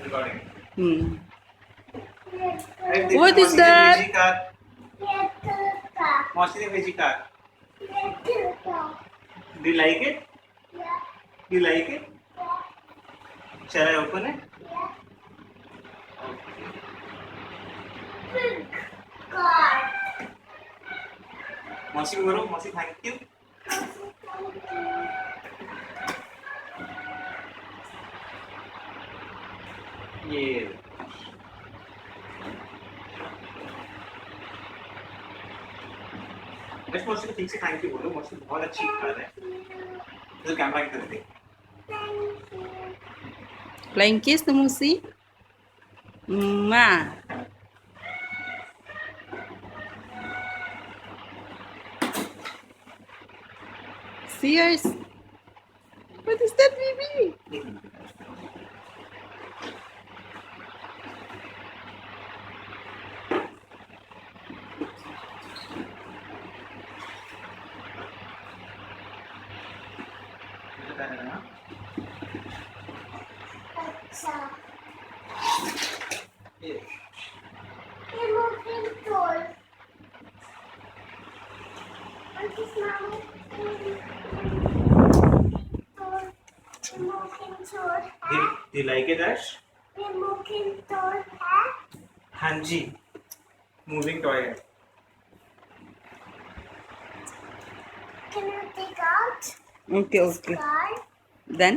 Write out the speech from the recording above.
Recording. What is that? मौसी ने भेजी car. Do you like it? Do you like it? Shall I open it? मौसी को बोलो, मौसी थैंक यू. ये बस मौसी को ठीक से थैंक यू बोलो. मौसी बहुत अच्छी कार है. तो कैमरा की तरफ देख. Flying kiss to Musi. Ma. Serious? What is that, baby? Do you like it, Arsh? हाँ जी, मूविंग टॉय है. Can you take out Okay. card? Then?